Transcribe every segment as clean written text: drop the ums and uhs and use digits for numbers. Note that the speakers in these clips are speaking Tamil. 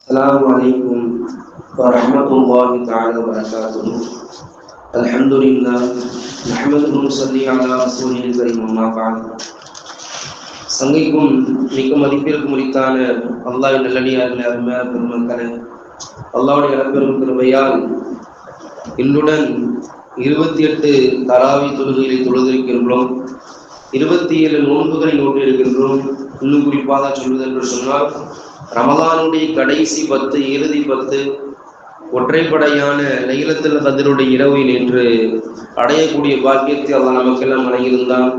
السلام عليكم ورحمة الله تعالى وبركاته. الحمد لله نحمده ونصلي على رسوله الكريم أما بعد. சங்கைக்கும் மிக்க மதிப்பிற்கு முடித்தான அல்லாஹ்வின் நல்லடியார்களே, அருமையான பெருமக்களே, அல்லாஹ்வுடைய இறப்பெரும் கிருபையால் இன்றுடன் 28 தராவி தொழுகைகளை தொழுதிருக்கின்றோம். 27 நோன்புகளை நோட்டிருக்கின்றோம். இன்னும் குறிப்பாக சொல்வது என்று சொன்னால், ரமலானுடைய கடைசி 10 இறுதி 10 ஒற்றைப்படையான லைலத்துல் கத்ருடைய இரவை நேற்று அடையக்கூடிய பாக்கியத்தை அல்லாஹ் நமக்கெல்லாம் வழங்கியிருந்தான்.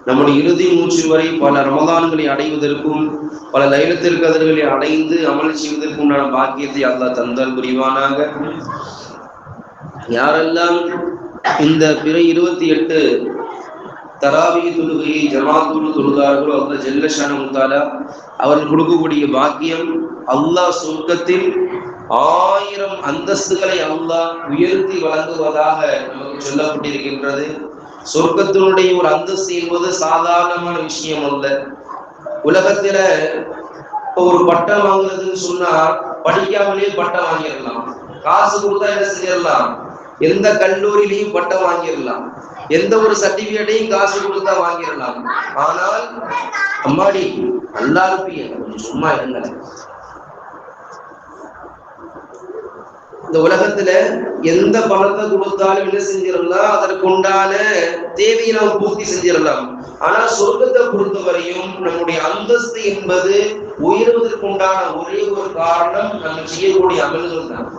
நம்முடைய இறுதி மூச்சு வரை பல ரமலான்களை அடைவதற்கும் பல லைலத்துல் கத்ர்களை அடைந்து அமல் செய்வதற்கும் உண்டான பாக்கியத்தை அல்லாஹ் தந்தால் புரிவானாக. யாரெல்லாம் இந்த பிற 28 தராவி தொழுகையை ஜமாத்தோடு தொழுதார்களோ அல்லாஹ் ஜல்ல ஷானஹு தஆலா அவர்கள் கொடுக்கக்கூடிய பாக்கியம், அல்லாஹ் சொர்க்கத்தில் 1000 அந்தஸ்துகளை அல்லாஹ் உயர்த்தி வழங்குவதாக நமக்கு சொல்லப்பட்டிருக்கின்றது. சொர்க்கத்தினுடைய ஒரு அந்தஸ்து என்பது சாதாரணமான விஷயம் அல்ல. உலகத்தில ஒரு பட்டம் வாங்குறதுன்னு சொன்னா படிக்காமலே பட்டம் வாங்கிடலாம், காசு கொடுத்தா என்ன செஞ்சிடலாம், எந்த கல்லூரியிலையும் பட்டம் வாங்கிடலாம், எந்த ஒரு சர்டிபிகேட்டையும் காசு கொடுத்தா வாங்கிடலாம். ஆனால் அம்மாடி நல்லா இருப்பீங்க, சும்மா இருங்க. இந்த உலகத்துல எந்த பணத்தை கொடுத்தாலும் என்ன செஞ்சிடலாம், அதற்கு உண்டான தேவையை நாம் பூர்த்தி செஞ்சிடலாம். ஆனா சொர்க்கத்தை பொறுத்தவரையும் நம்முடைய அந்தஸ்து என்பது உயர்வதற்கு உண்டான ஒரே ஒரு காரணம் நம்ம செய்யக்கூடிய அமல்கள் தான்.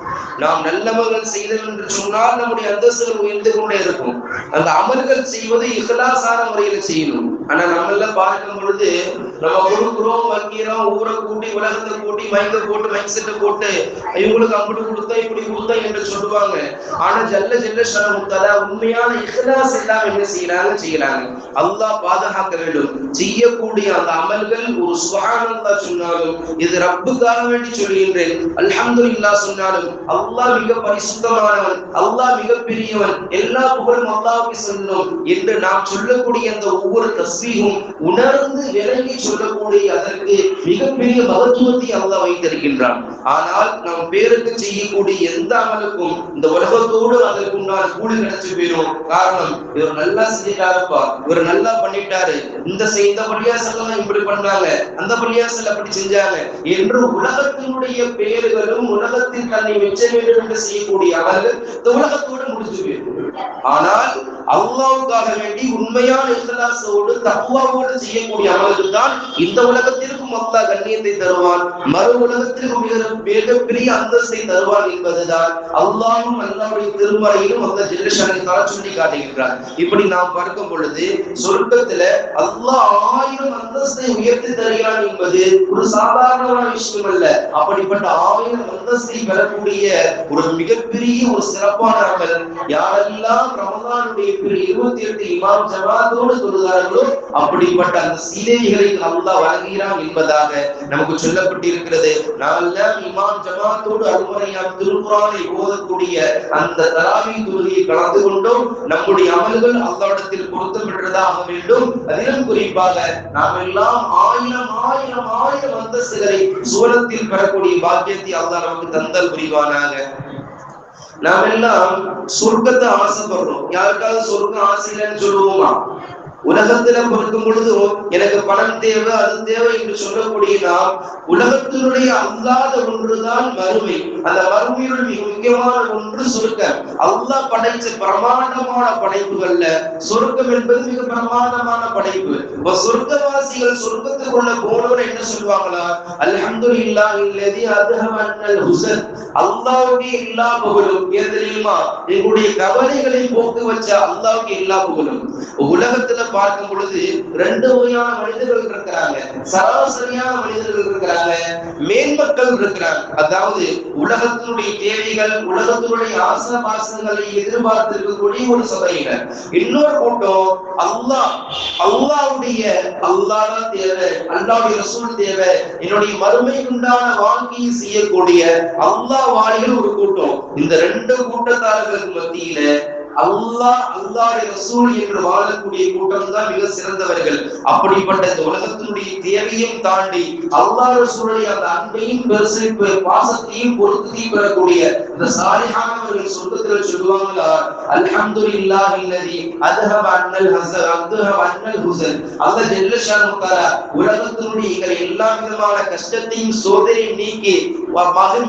நாம் நல்லவர்கள் செய்தோம் என்று சொன்னால் நம்முடைய அந்தஸ்துகள் உயர்ந்து கொண்டே இருக்கும். அந்த அமல்கள் செய்வது இஹ்லாஸான முறையில செய்யணும். ஆனா நம்ம எல்லாம் பார்க்கும் பொழுது நம்ம கொடுக்குறோம், வைக்கிறோம், ஊரை கூட்டி உலகத்தை கூட்டி மைக்க போட்டு மைக் செட்டை போட்டு இவங்களுக்கு அப்படி கொடுத்தா இப்படி கொடுத்தா என்று சொல்லுவாங்க. ஆனா ஜல்ல ஷானஹு தஆலா உண்மையான இஹ்லாஸ் எல்லாம் என்ன செய்யறாங்க. அல்லாஹ் பாதுகாக்க வேண்டும். செய்யக்கூடிய அந்த அமல்கள் ஒரு சுப்ஹானல்லாஹ் சொன்னாலும், இது ரப்புக்காக வேண்டி சொல்கின்றேன் அல்ஹம்துலில்லாஹ் சொன்னாலும், அல்லாஹ் மிக பரிசுத்தமானவன், அல்லாஹ் மிக பெரியவன், எல்லா புகழும் அல்லாஹ்வுக்கு சொல்லணும் என்று நாம் சொல்லக்கூடிய அந்த ஒவ்வொரு தஸ்பீஹும் உணர்ந்து விளங்கி சொல்லக்கூடிய அதற்கு மிகப்பெரிய மகத்துவத்தை அல்லாஹ் வைத்திருக்கின்றான். ஆனால் நாம் பேருக்கு செய்யக்கூடிய எந்த அமலுக்கும் இந்த உலகத்தோடு அதற்கு உண்டான கூலி கிடைச்சு போயிடும். காரணம், இவர் நல்லா செஞ்சிட்டாருப்பா, இவர் நல்லா பண்ணிட்டாரு, இந்த பள்ளியாசல்லாம் இப்படி பண்ணாங்க, அந்த பள்ளியாசல் அப்படி செஞ்சாங்க என்று உலகத்தினுடைய பெயர்களும் உலகத்தில் தன்னை வெச்ச வேண்டும் என்று செய்யக்கூடிய அவர்கள் இந்த உலகத்தோடு முடிஞ்சு போயிடும். ஆனால் அல்லாஹ்வுக்காக வேண்டி உண்மையான இஹ்லாஸோடு தக்வாவோடு செய்யக்கூடிய அமல்கள் தான் இந்த உலகத்திற்கும் அல்லாஹ் கண்ணியத்தை தருவான், மறு உலகத்திற்கும் மிகப்பெரிய அந்தஸ்தை தருவான் என்பதுதான் அல்லாஹ்வும் அல்லாஹ்வுடைய திருமறையிலும் அல்லாஹ் ஜல்ல ஷானஹு தஆலா சொல்லி காட்டுகின்றார். இப்படி நாம் பார்க்கும் பொழுது சொர்க்கத்துல அல்லாஹ் 1000 அந்தஸ்தை உயர்த்தி தருகிறான் என்பது ஒரு சாதாரணமான விஷயம் அல்ல. அப்படிப்பட்ட 1000 அந்தஸ்தை பெறக்கூடிய ஒரு மிகப்பெரிய ஒரு சிறப்பான அமல் யாரெல்லாம் ரமலானுடைய 28 இமாம் ஜமாத்தோடு தொழுகிறார்களோ அப்படிப்பட்ட அந்த சீதைகளை அல்லாஹ் வழங்குகிறான் என்பதாக நமக்கு சொல்லப்பட்டிருக்கிறது. நாமெல்லாம் இமாம் ஜமாத்தோடு அல்முறையாம் திருக்குர்ஆனை ஓதக்கூடிய அந்த தராவி தொழுகையை கலந்து கொண்டோம். நம்முடைய அமல்கள் அல்லாஹ்விடத்தில் பொருத்தம் பெற்றதாக வேண்டும். அதிலும் குறிப்பாக நாம் எல்லாம் 1000 அந்தஸ்துகளை சுவனத்தில் பெறக்கூடிய பாக்கியத்தை அல்லாஹ் நமக்கு தந்தல் புரிவானாக. நாம் எல்லாம் சொர்க்கத்தை ஆசைப்படுறோம். யாருக்காவது சொர்க்கம் ஆசை இல்லைன்னு சொல்லுவோமா? உலகத்துல பொறுக்கும் பொழுது எனக்கு பணம் தேவை, அது தேவை என்று சொல்லக்கூடிய நாம் உலகத்தினுடைய அல்லாத ஒன்றுதான் மறுமை. அந்த மறுமையுடன் மிக முக்கியமான ஒன்று சொர்க்கம். அல்லாஹ் படைச்ச பிரமாண்டமான படைப்புகள்ல சொர்க்கம் என்பது மிக பிரமாண்டமான படைப்பு. சொர்க்கவாசிகள் சொர்க்கத்துக்குள்ள போனவர் என்ன சொல்லுவாங்களா? அல்ஹம்துலில்லாஹில்லதி அத்ஹப அன்னல் ஹுஸன். அல்லாஹ்வுடைய எல்லா புகழும் தெரியுமா? எங்களுடைய கவலைகளை போக்கு வச்ச அல்லாஹ்வுக்கு எல்லா புகழும். உலகத்துல பார்க்கும் பொழுது 2 வகையான மனிதர்கள் இருக்கிறாங்க. சராசரியான மனிதர்கள் இருக்கிறாங்க, மேன்மக்கள் இருக்கிறாங்க. அதாவது உலகத்தினுடைய தேவைகள், உலகத்தினுடைய ஆசபாசங்களை எதிர்பார்த்து இருக்கக்கூடிய ஒரு சபையினர். இன்னொரு கூட்டம் அல்லாஹ்வுடைய அல்லாஹ் தேவை, அல்லாஹ்வுடைய ரசூல் தேவை, என்னுடைய மறுமைக்கு உண்டான வாழ்க்கையை செய்யக்கூடிய அல்லாஹ் வாலிகள் ஒரு கூட்டம். இந்த 2 கூட்டத்தார்களுக்கு மத்தியில அல்லாஹ்வுடைய ரசூல் என்று வாழக்கூடிய கூட்டம் தான் மிக சிறந்தவர்கள். அப்படிப்பட்ட இந்த உலகத்தினுடைய தேவையும் தாண்டி அல்லாஹ் ரசூலுடைய அந்த அன்பையும் பாசத்தையும் பொருத்தத்தையும் பெறக்கூடிய இந்த சாலிஹானவர்கள் சொர்க்கத்தில் சொல்லுவாங்களா, அல்ஹம்துலில்லாஹில்லதி அதுஹப அன்னல் ஹுஸன். அல்லாஹ் ஜல்ல ஷானஹு தஆலா உலகத்தினுடைய எல்லா விதமான கஷ்டத்தையும் சோதனையும் நீக்கி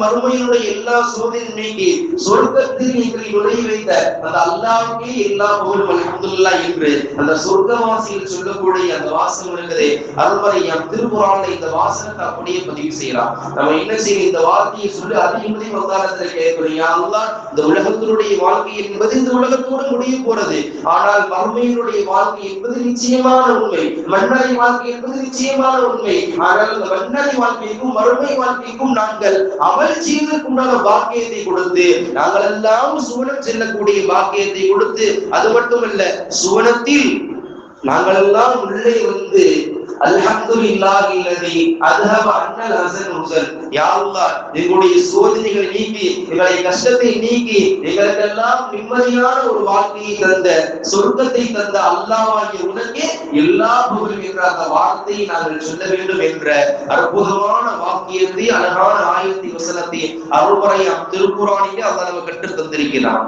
மறுமையினுடைய எல்லா சோதனையும் நீக்கி சொர்க்கத்தில் எங்களை நுழைய வைத்த அந்த அல்லாஹ்வுக்கே எல்லா புகழும் அல்ஹம்துலில்லாஹ் என்று அந்த சொர்க்கவாசிகள் சொல்லக்கூடிய அந்த வாசகம் இருக்குது. அருள்மறையாம் திருக்குர்ஆன்ல இந்த வாசகத்தை அப்படியே பதிவு செய்யலாம். நம்ம என்ன செய்யணும், இந்த வார்த்தையை சொல்லி அதிகமதி வந்தாரத்தில் கேட்கிறோம், யா அல்லாஹ் இந்த உலகத்தினுடைய வாழ்க்கை என்பது இந்த உலகத்தோடு முடிய போறது, ஆனால் மறுமையினுடைய வாழ்க்கை என்பது நிச்சயமான உண்மை, மன்னரை வாழ்க்கை என்பது நிச்சயமான உண்மை. ஆனால் அந்த மன்னரை வாழ்க்கைக்கும் மறுமை வாழ்க்கைக்கும் நாங்கள் அமல் செய்வதற்குண்டான பாக்கியத்தை கொடுத்து, நாங்கள் எல்லாம் சுவனம் செல்லக்கூடிய பாக்கியத்தை கொடுத்து, அது மட்டுமல்ல சுவனத்தில் நாங்கள் எல்லாம் உள்ளே வந்து அல்ஹம்துலில்லாஹில்லதி அதுஹப அன்னல் ஹுஸன். யா அல்லாஹ் எங்களுடைய சோதனைகளை நீக்கி எங்களுடைய கஷ்டத்தை நீக்கி எங்களுக்கெல்லாம் நிம்மதியான ஒரு வாழ்க்கையை தந்த சொர்க்கத்தை தந்த அல்லாஹ்வாகிய உனக்கே எல்லா புகழும் என்ற அந்த வார்த்தையை நாங்கள் சொல்ல வேண்டும் என்ற அற்புதமான வாக்கியத்தை, அழகான ஆயத்தை வசனத்தை அருள்மறையாம் திருக்குர்ஆனிலே அல்லாஹ் நமக்கு கற்றுத் தந்திருக்கிறான்.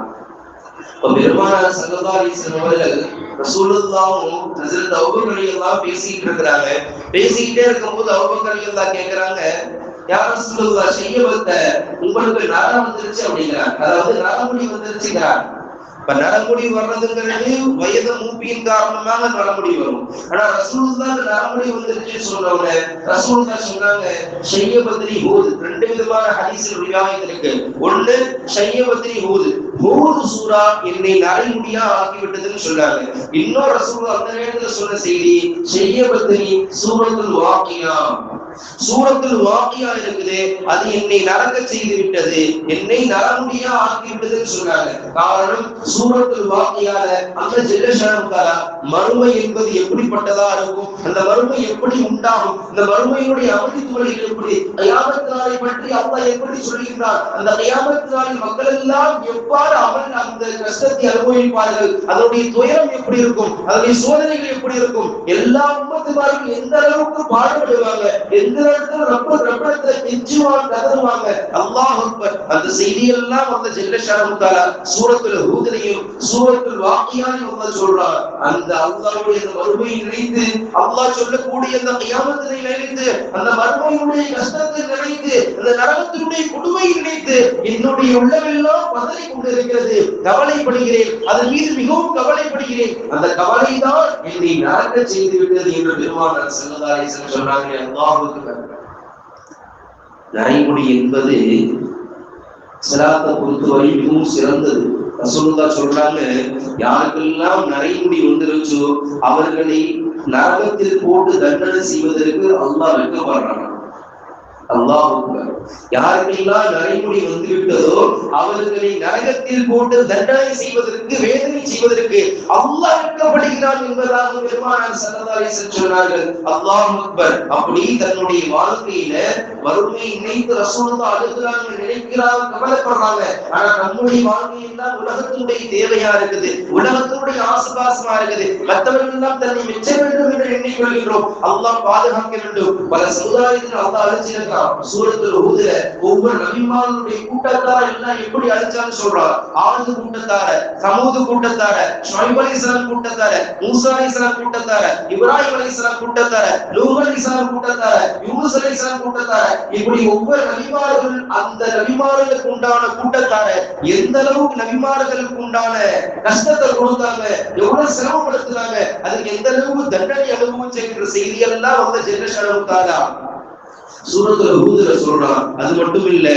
பெருமானார் ஸல்லல்லாஹு அலைஹி வஸல்லம் அவர்கள் ரசூலுல்லாஹும் ஹஜ்ரத் அபூபக்கர் ரலியல்லாஹு பேசிட்டு இருக்காங்க. பேசிக்கிட்டே இருக்கும்போது அபூபக்கர் ரலியல்லாஹு கேக்குறாங்க, யா ரசூலுல்லாஹ் ஷையபத்த உங்களுக்கு நரம் வந்துருச்சு அப்படிங்கிறாங்க. அதாவது நரமுடி வந்துருச்சுங்கிறாங்க. இப்ப நரமுடி வர்றதுங்கிறது வயது மூப்பியின் காரணமாக நரமுடி வரும். ஆனா ரசூலுல்லாஹ் நரமுடி வந்துருச்சுன்னு சொன்னவங்க ரசூலுல்லாஹ் சொன்னாங்க ஷையபத்ரி ஹூத். ரெண்டு விதமான ஹதீஸ் ரிவாயத் இருக்கு. ஒண்ணு ஷையபத்ரி ஹூத், ஹூத் சூரா என்னை நரைமுடியா ஆக்கி விட்டதுன்னு சொன்னாங்க. இன்னொரு ரசூலுல்லாஹ் அந்த நேரத்துல சொன்ன செய்தி ஷையபத்ரி சூரத்துல் வாக்கியா. சூரத்துல் வாக்கியா இருக்குது, அது என்னை நரக செய்து விட்டது, என்னை நரமுடியா ஆக்கி விட்டதுன்னு சொன்னாங்க. காரணம் சூரத்துல் வாக்கியால அல்லாஹ் ஜல்ல ஷானஹு தஆலா மறுமை என்பது எப்படிப்பட்டதா இருக்கும், அந்த மறுமை எப்படி உண்டாகும், இந்த மறுமையுடைய அவதித்துவங்கள் எப்படி, கியாமத் நாளை பற்றி அல்லாஹ் எப்படி சொல்கிறார், அந்த கியாமத் நாளில் மக்கள் எல்லாம் எவ்வாறு அவன் அந்த கஷ்டத்தை அனுபவிப்பார்கள், அதனுடைய துயரம் எப்படி இருக்கும், அதனுடைய சோதனைகள் எப்படி இருக்கும், எல்லா உம்மத்துமாரும் எந்த அளவுக்கு பாடுபடுவாங்க, எந்த இடத்துல ரப்பத்தை கெஞ்சுவாங்க கதறுவாங்க. அல்லாஹ் அக்பர். அந்த செய்தியெல்லாம் அல்லாஹ் ஜல்ல ஷானஹு தஆலா சூரத்துல் ஹூத்லயும் சூரத்துல் வாக்கியாலையும் அல்லாஹ் சொல்றார். அந்த அல்லாஹ்வுடைய மறுமையை நினைத்து, அல்லாஹ் சொல்லக்கூடிய அந்த கியாமத்தை நினைத்து, அந்த மறுமையுடைய கஷ்டத்தை நினைத்து, அந்த நரகத்தினுடைய கொடுமையை நினைத்து என்னுடைய உள்ளமெல்லாம் பதறிக் கொண்டிருக்கிறது, கவலைப்படுகிறேன், அதன் மீது மிகவும் கவலைப்படுகிறேன். அந்த கவலைதான் என்னை நரக செய்து விட்டது என்று பெருமானார் ஸல்லல்லாஹு அலைஹி வஸல்லம் சொன்னாங்க. அல்லாஹ் அக்பர். நரைமுடி என்பது ஸலாத்தை பொறுத்தவரை மிகவும் சிறந்தது. ரசூலுல்லாஹ் சொல்றாங்க, யாருக்கெல்லாம் நரைமுடி வந்துருச்சோ அவர்களை நரகத்தில் போட்டு தண்டனை செய்வதற்கு அல்லாஹ் வெட்கப்படுறாங்க. அல்லாஹ் அக்பர். யாருக்கெல்லாம் நரைமுடி வந்து விட்டதோ அவர்களை நரகத்தில் போட்டு தண்டனை செய்வதற்கு, வேதனை செய்வதற்கு அல்லாஹ் வெட்கப்படுகிறான் என்பதாக பெருமானார் ஸல்லல்லாஹு அலைஹி வஸல்லம் சொன்னார்கள். அல்லாஹ் அக்பர். அப்படி தன்னுடைய வாழ்க்கையில வறுமையை நினைத்து ரசூலுல்லாஹ் அழுகிறாங்க, நினைக்கிறாங்க, கவலைப்படுறாங்க. ஆனா நம்முடைய வாழ்க்கையெல்லாம் உலகத்தினுடைய தேவையா இருக்குது, உலகத்தினுடைய ஆசுபாசமா இருக்குது, மற்றவர்கள் எல்லாம் தன்னை மெச்ச வேண்டும் என்று எண்ணிக்கொள்கின்றோம். அல்லாஹ் பாதுகாக்க வேண்டும். பல சமுதாயத்தில் அல்லாஹ் அழிச்சிருக்கிறான். சூரத்துல் ஹூத்ல ஒவ்வொரு நபிமார்களுடைய கூட்டத்தார் எல்லாம் எப்படி அழிச்சான்னு சொல்றார். ஆது கூட்டத்தார, சமூது கூட்டத்தார, ஷுஐப் அலைஹிஸ்ஸலாம் கூட்டத்தார, மூசா அலைஹிஸ்ஸலாம் கூட்டத்தார, இப்ராஹிம் அலைஹிஸ்ஸலாம் கூட்டத்தார, நூஹ் அலைஹிஸ்ஸலாம் கூட்டத்தார, யூனுஸ் அலைஹிஸ்ஸலாம் கூட்டத்தார, இப்படி ஒவ்வொரு நபிமார்கள் அந்த நபிமார்களுக்கு உண்டான கூட்டத்தார எந்த அளவுக்கு நபிமார்களுக்கு உண்டான கஷ்டத்தை கொடுத்தாங்க, எவ்வளவு சிரமப்படுத்துறாங்க, அதுக்கு எந்த அளவுக்கு தண்டனை அனுபவிச்ச செய்தி எல்லாம் வந்து ஜல்ல ஷானஹு தஆலா சூரத்துல் ஹூத்ல சொல்றான். அது மட்டும் இல்ல,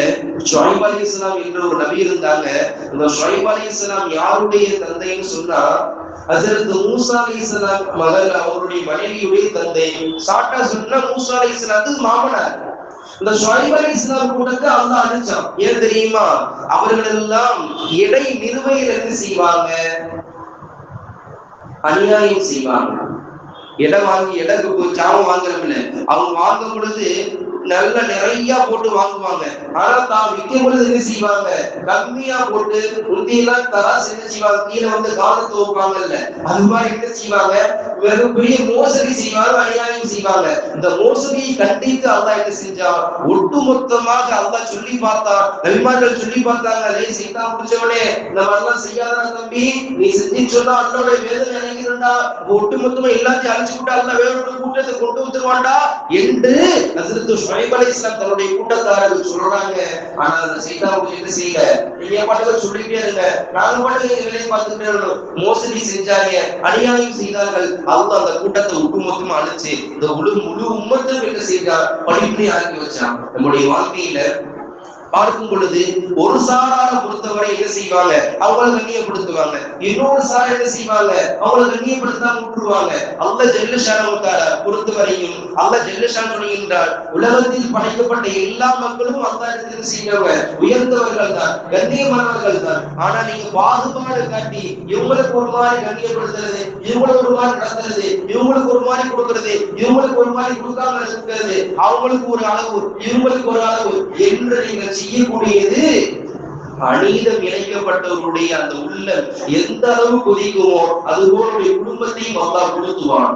ஷுஐப் அலைஹிஸ்ஸலாம் என்ற ஒரு நபி இருந்தாங்க. அந்த ஷுஐப் அலைஹிஸ்ஸலாம் யாருடைய தந்தைன்னு சொன்னா ஹஜ்ரத் மூசா அலைஹிஸ்ஸலாம் மகள், அவருடைய மனைவியுடைய தந்தை. சாட்டா சொன்னா மூசா அலைஹிஸ்ஸலாத்துக்கு மாமனார். இந்த ஷுஐப் அலைஹிஸ்ஸலாம் கூட்டத்தை அல்லாஹ் அழிச்சான். ஏன் தெரியுமா? அவர்கள் எல்லாம் எடை நிறுவையில் என்ன செய்வாங்க, அநியாயம் செய்வாங்க. இடம் வாங்கி இடத்துக்கு சாமம் வாங்குறோம்ல, அவங்க வாங்கும் பொழுது நல்ல நிறைய போட்டு வாங்குவாங்க. ஆனா தான் விற்கும் பொழுது என்ன செய்வாங்க, கம்மியா போட்டு முந்தியெல்லாம் தராசு என்ன செய்வாங்க, கீழே வந்து காலத்து வைப்பாங்கல்ல, அது மாதிரி என்ன செய்வாங்க, வெறும் பெரிய மோசடி செய்வாங்க, அநியாயம் செய்வாங்க. இந்த மோசடியை கண்டித்து அல்லாஹ் என்ன செஞ்சா, ஒட்டுமொத்தமாக அல்லாஹ் சொல்லி பார்த்தா, நபிமார்கள் சொல்லி பார்த்தாங்க, சீதா முடிச்சவனே இந்த மாதிரிலாம் செய்யாத தம்பி, நீ செஞ்சு சொன்னா அல்லாஹ்வுடைய வேதனை நினைக்கிறா, ஒட்டுமொத்தமா எல்லாத்தையும் அழிச்சு விட்டு அல்லாஹ் வேறொரு கூட்டத்தை கொண்டு வந்துருவான்டா என்று ஹஜ்ரத் ஷுஐப் அலைஹிஸ்ஸலாம் தன்னுடைய கூட்டத்தார்கள் சொல்றாங்க. ஆனா அந்த சைத்தானுக்கு என்ன செய்யல, நீங்க பாட்டுக்கு சொல்லிட்டே இருங்க, நாங்க பாட்டுக்கு வேலையை பார்த்துட்டே இருக்கணும். மோசடி செஞ்சாங்க, அநியாயம் செய்தார்கள். அல்லாஹ் அந்த கூட்டத்தை ஒட்டுமொத்தமா அழிச்சு இந்த முழு உம்மத்தையும் என்ன செய்தார், படிப்படி ஆக்கி வச்சான். நம்முடைய வாழ்க்கையில பார்க்கும் பொழுது ஒரு சாரார பொறுத்தவரை என்ன செய்வாங்க, அவங்களை கண்ணியப்படுத்துவாங்க. இன்னொரு சார என்ன செய்வாங்க, அவங்களை கண்ணியப்படுத்தாம விட்டுருவாங்க. அல்லாஹ் ஜல்ல ஷானஹு தஆலா பொறுத்தவரையும் அல்லாஹ் ஜல்ல ஷானஹு சொல்கின்றார், உலகத்தில் படைக்கப்பட்ட எல்லா மக்களும் அல்லாஹ்விடத்தில் செய்யறவங்க உயர்ந்தவர்கள் தான், கண்ணியமானவர்கள் தான். ஆனா நீங்க பாகுபாடு காட்டி இவங்களுக்கு ஒரு மாதிரி கண்ணியப்படுத்துறது, இவங்களுக்கு ஒரு மாதிரி நடத்துறது, இவங்களுக்கு ஒரு மாதிரி கொடுக்கறது, இவங்களுக்கு ஒரு மாதிரி கொடுக்காம இருக்கிறது, அவங்களுக்கு ஒரு அளவு இவங்களுக்கு ஒரு அளவு என்று நீங்க செய்யக்கூடியது அநீதம் இணைக்கப்பட்டவருடைய அந்த உள்ளம் எந்த அளவு கொதிக்குமோ அதுபோல குடும்பத்தையும் அல்லாஹ் கொளுத்துவான்,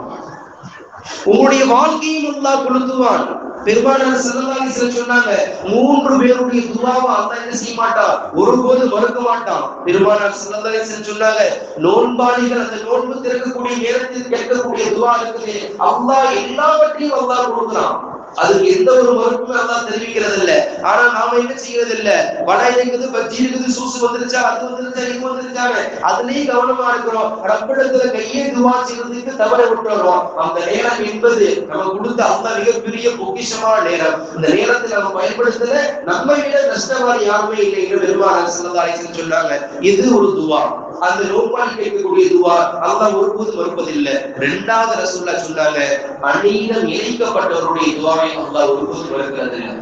உங்களுடைய வாழ்க்கையும் அல்லாஹ் கொளுத்துவான். பெருமானார் ஸல்லல்லாஹு அலைஹி வஸல்லம் சொன்னாங்க, 3 பேருடைய துஆவை அல்லாஹ் என்ன செய்ய மாட்டான், ஒருபோது மறுக்க மாட்டான். பெருமானார் ஸல்லல்லாஹு அலைஹி வஸல்லம் சொன்னாங்க, நோன்பாளிகள் அந்த நோன்பு திறக்கக்கூடிய நேரத்தில் கேட்கக்கூடிய துஆ இருக்குது, அல்லாஹ் எல்லாவற்றையும் அல்லாஹ் கொடுக்கிறான். அதுக்கு எந்த ஒரு மறுப்புமே அல்லாஹ் தெரிவிக்கிறது இல்ல. ஆனா நாம என்ன செய்யறது இல்ல, வடை இருக்குது, பஜ்ஜி இருக்குது, சூசு வந்துருச்சா, அது வந்துருச்சா, இது வந்துருச்சாங்க, அதுலயும் கவனமா இருக்கிறோம். ரப்பிடத்துல கையே துஆ செய்யறதுக்கு தவற விட்டுறோம். அந்த நேரம் என்பது நம்ம கொடுத்த அல்லாஹ் மிகப்பெரிய பொக்கிஷமான நேரம். இந்த நேரத்தை நம்ம பயன்படுத்தல, நம்மை விட நஷ்டவாதி யாருமே இல்லை என்று பெருமானார் ஸல்லல்லாஹு அலைஹி வஸல்லம் சொன்னாங்க. இது ஒரு துஆ, அந்த நோன்பாளி கேட்கக்கூடிய துஆ அல்லாஹ் ஒருபோதும் மறுப்பதில்லை. இரண்டாவது ரசூலுல்லாஹ் சொன்னாங்க, அநீதம் இழைக்கப்பட்டவருடைய துஆவை அல்லாஹ் ஒருபோதும் மறுக்கிறது இல்லை.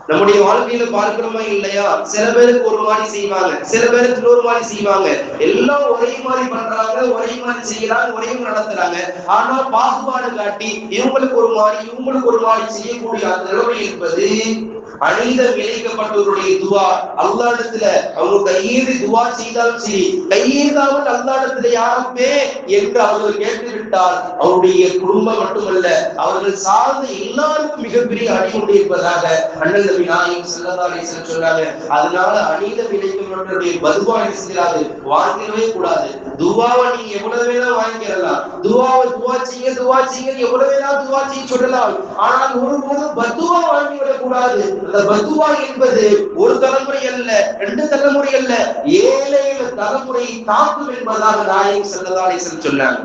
நம்முடைய வாழ்க்கையில பார்க்கிறோமா இல்லையா, சில பேருக்கு ஒரு மாதிரி செய்வாங்க, சில பேருக்கு இன்னொரு மாதிரி செய்வாங்க, எல்லாம் ஒரே மாதிரி பண்றாங்க, ஒரே மாதிரி செய்யறாங்க, ஒரே நடத்துறாங்க. ஆனா பாகுபாடு காட்டி இவங்களுக்கு ஒரு மாதிரி இவங்களுக்கு ஒரு மாதிரி செய்யக்கூடிய அந்த நிலைமை என்பது அநீதம் இழைக்கப்பட்டவருடைய துஆ. அல்லாஹ்விடத்துல அவங்க கையேந்தி துஆ செய்தாலும் சரி, கையேந்தாமல் அல்லாஹ்விடத்துல யாருமே என்று அவர்கள் கேட்டுவிட்டால் அவருடைய குடும்பம் மட்டுமல்ல, அவர்கள் சார்ந்த எல்லாருக்கும் மிகப்பெரிய அடி உண்டு என்பதாக அண்ணல் நபி நாயகம் ஸல்லல்லாஹு அலைஹி வஸல்லம் சொன்னாங்க. அதனால அநீதம் இழைக்கப்பட்டவருடைய பதுவா செய்யாது, வாங்கிடவே கூடாது. துஆவை நீங்க எவ்வளவு வேணா வாங்கிக்கலாம், துஆவை துஆ செய்ய எவ்வளவு வேணா துஆ செய்ய சொல்லலாம். ஆனால் ஒருபோதும் பதுவா வாங்கி விடக்கூடாது. அந்த பதுவா என்பது ஒரு தலைமுறை அல்ல, 2 தலைமுறை அல்ல, 7 தலைமுறை தாக்கும் என்பதாக நாயகம் ஸல்லல்லாஹு அலைஹி வஸல்லம் சொன்னாங்க.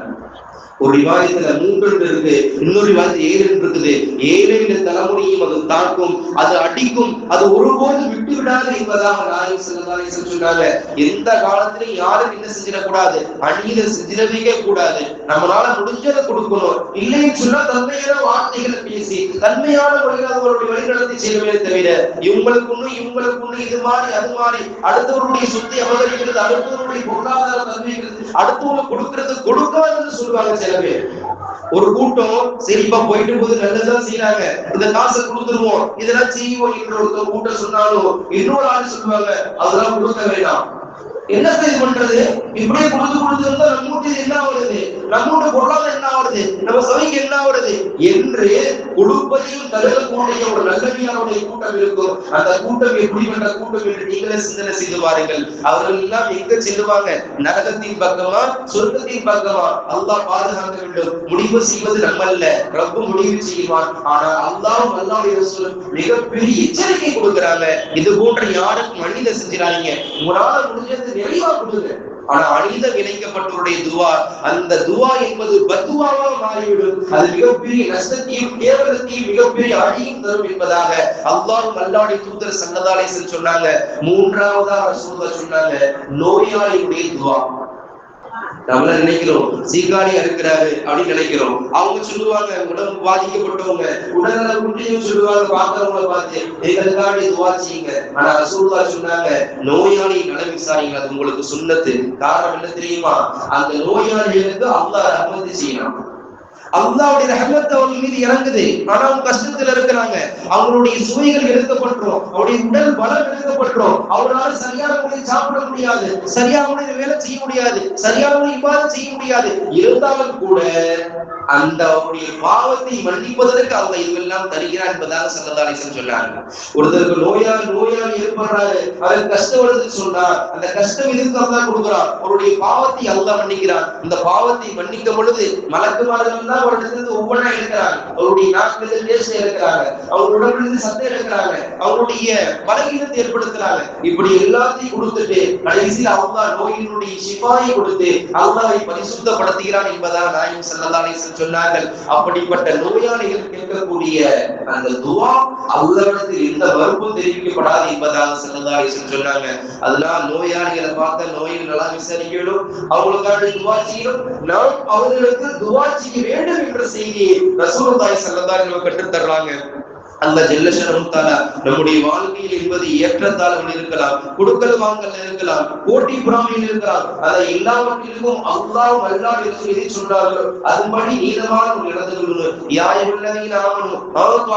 ஒரு ரிவாயத்துல 3 இருக்கு, இன்னொரு ரிவாயத்துல 7 இருக்குது. 7 தலைமுறையும் அது தாக்கும், அது அடிக்கும், அது ஒருபோது விட்டு விடாது என்பதாக நாயகம் ஸல்லல்லாஹு அலைஹி வஸல்லம் சொன்னாங்க. எந்த காலத்திலும் யாரும் என்ன செஞ்சிடக்கூடாது, அநீதம் செஞ்சிடவே கூடாது. நம்மளால முடிஞ்சதை கொடுக்கணும், இல்லைன்னு சொன்னா தன்மையான வார்த்தைகளை பேசி தன்மையான முறையில் அவர்களுடைய வழிநடத்தி செய்யவே தவிர இவங்களுக்கு ஒண்ணு இது மாதிரி அது மாதிரி அடுத்தவருடைய சொத்தை அபகரிக்கிறது, அடுத்தவருடைய பொருளாதார தன்மைகள் அடுத்தவங்க கொடுக்காதுன்னு சொல்லுவாங்க. ஒரு கூட்டம் சரிப்பா போயிட்டு போது நல்லதான் செய்யறாங்க, இந்த காசை கொடுத்துருவோம், இதெல்லாம் செய்வோம் என்று ஒரு கூட்டம் சொன்னாலும் இன்னொரு ஆள் சொல்லுவாங்க அதெல்லாம் கொடுக்க வேண்டாம். என்ன பண்றது, இப்படியே கொடுத்து இருந்தா நம்மூட்டு என்ன ஆகுறது, நம்மோட பொருளாதாரம் என்ன ஆகுறது, நம்ம சபைக்கு என்ன ஆகுறது என்று கொடுப்பதையும் தடுக்கக்கூடிய ஒரு நல்லவியாருடைய கூட்டம் இருக்கும். அந்த கூட்டம் எப்படிப்பட்ட கூட்டம் என்று நீங்களே சிந்தனை செய்து பாருங்கள். அவர்கள் எல்லாம் எங்க செல்லுவாங்க, நரகத்தின் பக்கமா சொர்க்கத்தின் பக்கமா? அல்லாஹ் பாதுகாக்க வேண்டும். முடிவு செய்வது நம்மல்ல, ரப்பு முடிவு செய்வான். ஆனால் அல்லாஹ்வும் அல்லாஹ்வுடைய ரசூலும் மிகப்பெரிய எச்சரிக்கை கொடுக்கிறாங்க, இது போன்ற யாருக்கும் மனித செஞ்சிடாதீங்க, உங்களால முடிஞ்சது நிறைவா கொடுங்க. ஆனா அநீதம் இழைக்கப்பட்டவருடைய துஆ, அந்த துஆ என்பது பத்வாவா மாறிவிடும். அது மிகப்பெரிய நஷ்டத்தையும் கேவலத்தையும் மிகப்பெரிய அழியும் தரும் என்பதாக அல்லாஹ்வும் அல்லாஹ்வுடைய தூதர் ஸல்லல்லாஹு அலைஹி வஸல்லம் சொன்னாங்க. மூன்றாவதா ரசூலுல்லாஹ் சொன்னாங்க, நோயாளியுடைய துஆ. நம்மள நினைக்கிறோம் சீகாரியா இருக்கிறாரு அப்படின்னு நினைக்கிறோம். அவங்க சொல்லுவாங்க உடம்பு பாதிக்கப்பட்டவங்க, உடல்நல குன்றியும் சொல்லுவாங்க, பார்க்கிறவங்களை பார்த்து எங்களுக்காக துஆ செய்யுங்க. ஆனா ரசூலுல்லாஹ் சொன்னாங்க, நோயாளி நலம் விசாரிங்க, அது உங்களுக்கு சுன்னத்து. காரணம் என்ன தெரியுமா, அந்த நோயாளிகளுக்கு அல்லாஹ் ரஹ்மத் செய்யணும். அல்லாஹ்வுடைய ரஹ்மத் அவர்கள் மீது இறங்குது. ஆனா அவங்க கஷ்டத்துல இருக்கிறாங்க. அவங்களுடைய சுவைகள் எடுக்கப்பட்டுரும், அவருடைய உடல் பலம் எடுக்கப்பட்டுரும், அவங்களால சரியான முறையில் சாப்பிட முடியாது, சரியான முறையில் வேலை செய்ய முடியாது, சரியான முறையில் இபாதத் செய்ய முடியாது. இருந்தாலும் கூட அந்த அவருடைய பாவத்தை மன்னிப்பதற்கு அவங்க இதுவெல்லாம் தருகிறார் என்பதாக ஸல்லல்லாஹு அலைஹி வஸல்லம் சொன்னாங்க. ஒருத்தருக்கு நோயாளி ஏற்படுறாரு, அவருக்கு கஷ்டம் வருதுன்னு சொன்னா அந்த கஷ்டம் எதுக்கு அல்லாஹ் கொடுக்கிறார்? அவருடைய பாவத்தை அல்லாஹ் மன்னிக்கிறார். இந்த பாவத்தை மன்னிக்கும் பொழுது மலக்குமார்கள் தான் ஒரு இடத்துல ஒவ்வொன்றா இருக்கிறாங்க. அவருடைய நாக்கிலிருந்து பேச இருக்கிறாங்க, அவங்க உடம்பிலிருந்து சத்தம் எடுக்கிறாங்க, அவருடைய பலகீனத்தை ஏற்படுத்துறாங்க. இப்படி எல்லாத்தையும் கொடுத்துட்டு கடைசியில் அல்லாஹ் நோயினுடைய ஷிஃபாயை கொடுத்து அல்லாஹ்வை பரிசுத்தப்படுத்துகிறான் என்பதாக நாயகம் ஸல்லல்லாஹு அலைஹி வஸல்லம் சொன்னார்கள். அப்படிப்பட்ட நோயாளிகள் கேட்கக்கூடிய அந்த துஆ அல்லாஹ்விடத்தில் எந்த மறுப்பும் தெரிவிக்கப்படாது என்பதாக ஸல்லல்லாஹு அலைஹி வஸல்லம் சொன்னாங்க. அதனால் நோயாளிகளை பார்த்த நோய்கள் நல்லா விசாரிக்கணும், அவங்களுக்காக துஆ செய்யணும், நாம் அவர்களுக்கு துஆ செய்ய வேண்டும் என்ற செய்தியை ரசூலுல்லாஹி ஸல்லல்லாஹு அலைஹி வஸல்லம் கற்றுத் தர்றாங்க. அல்லாஹ் ஜல்ல ஷஅனஹு தஆலா நம்முடைய வாழ்க்கையில் என்பது ஏற்றத்தாழ்வுகள் இருக்கலாம், கொடுக்கல் வாங்கல் இருக்கலாம், போட்டி பொறாமையில் இருக்கலாம். அதை எல்லாவற்றிற்கும் அல்லாஹ் வல்லாஹ் எதை சொல்றார்களோ அதுபடி நீதமான ஒரு நடந்து கொள்ளணும். யா அய்யுஹல்லதீன ஆமனூ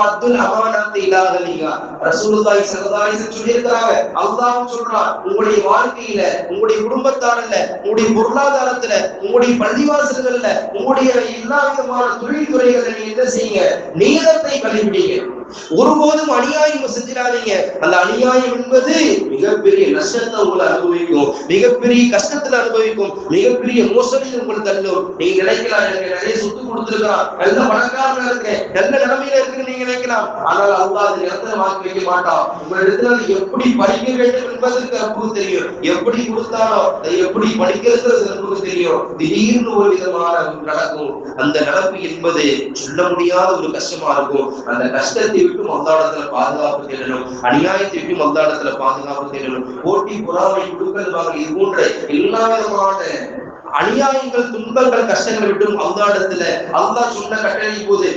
அத்துல் அமானத இலா அஹ்லிஹா. ரசூலுல்லாஹி ஸல்லல்லாஹு அலைஹி வஸல்லம் சொல்லியிருக்காங்க, அல்லாஹ் சொல்றான், உங்களுடைய வாழ்க்கையில, உங்களுடைய குடும்பத்தாரல்ல, உங்களுடைய பொருளாதாரத்துல, உங்களுடைய பள்ளிவாசல்கள்ல, உங்களுடைய எல்லா விதமான தொழில் துறைகள்ல நீங்க என்ன செய்யுங்க? நீதத்தை கடைபிடிங்க. ஒருபோதும் அநியாயம் செஞ்சிடாதீங்க. அந்த அநியாயம் என்பது மிகப்பெரிய நஷ்டத்தை உங்களை அனுபவிக்கும், மிகப்பெரிய கஷ்டத்துல அனுபவிக்கும், மிகப்பெரிய மோசடியில் உங்களை தள்ளும். நீங்க நினைக்கலாம், எனக்கு நிறைய சொத்து கொடுத்திருக்கிறான், நல்ல பணக்காரனா இருக்கேன், நல்ல நிலைமையில இருக்குன்னு நீங்க நினைக்கலாம். ஆனால் அல்லாஹ் அது நிரந்தர வாக்கி வைக்க மாட்டான். உங்களிடத்துல அது எப்படி படிக்க வேண்டும் என்பதற்கு ரப்புக்கு தெரியும், எப்படி கொடுத்தானோ அதை எப்படி படிக்கிறது ரப்புக்கு தெரியும். திடீர்னு ஒரு விதமான நடக்கும். அந்த நடப்பு என்பது சொல்ல முடியாத ஒரு கஷ்டமா இருக்கும். அந்த கஷ்டத்தை விட்டும் அல்லாஹ்விடத்துல பாதுகாப்பு தேடணும், அநியாயத்தை விட்டும் அல்லாஹ்விடத்துல பாதுகாப்பு தேடணும். போட்டி பொறாமை கொடுக்கல் வாங்கல் இது போன்ற எல்லா விதமான அநியாயங்கள், துன்பங்கள், கஷ்டங்களை விட்டும் அல்லாஹ்விடத்துல அல்லாஹ் சொன்ன கட்டளை போது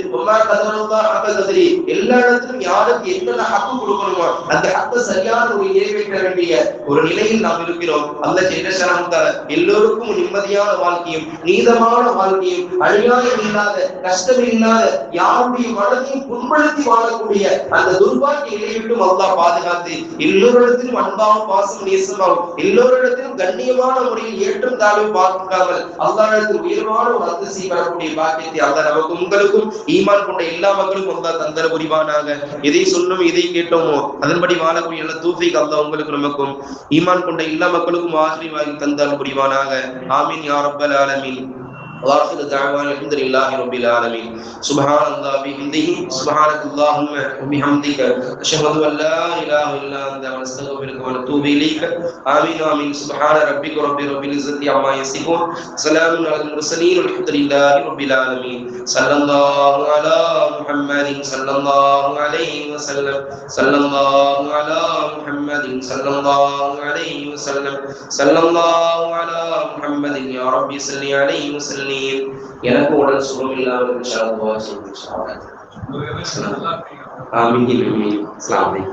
எல்லா இடத்திலும் யாருக்கு என்னென்ன ஹக்கு கொடுக்கணுமோ அந்த ஹக்கை சரியான ஒரு நிறைவேற்ற வேண்டிய ஒரு நிலையில் நாம் இருக்கிறோம். அல்லாஹ் ஜல்ல ஷஅனஹு தஆலா எல்லோருக்கும் நிம்மதியான வாழ்க்கையும் நீதமான வாழ்க்கையும் அநியாயம் இல்லாத கஷ்டம் இல்லாத யாருடைய மனதையும் புண்படுத்தி வாழக்கூடிய அந்த துர்பாக்கிய நிலையை விட்டும் அல்லாஹ் பாதுகாத்து எல்லோரிடத்திலும் அன்பாவும் பாசம் நேசமாவும் எல்லோரிடத்திலும் கண்ணியமான முறையில் ஏற்றும் தாழ்வு பார்க்காமல் அல்லாஹ்விடத்தில் உயர்வான ஒரு அந்தஸ்தை பெறக்கூடிய பாக்கியத்தை அல்லாஹ் நமக்கும் உங்களுக்கும் ஈமான் கொண்ட எல்லா மக்களுக்கும் அல்லாஹ் தந்தர புரிவானாக. எதை சொன்னோம் எதை கேட்டோமோ அதன்படி வாழக்கூடிய நல்ல தௌஃபீக் அல்லாஹ் உங்களுக்கு நமக்கும் ஈமான் கொண்ட எல்லா மக்களுக்கும் ஆசீர்வாதம் தந்தர புரிவானாக. ஆமீன் யா ரப்பல் ஆலமீன். وآخر دعوانا الحمد لله رب العالمين. سبحان الله بحمده سبحانك اللهم وبحمدك أشهد أن لا إله إلا أنت نستغفرك ونتوب إليك. آمين آمين. سبحان ربك رب العزة عما يصفون، سلام على المرسلين والحمد لله رب العالمين. صلى الله على محمد صلى الله عليه وسلم، صلى الله على محمد صلى الله عليه وسلم، صلى الله على محمد يا ربي صل عليه وسلم. எனக்கு உடல் சுகம் இல்லாமல் ஆமீன்.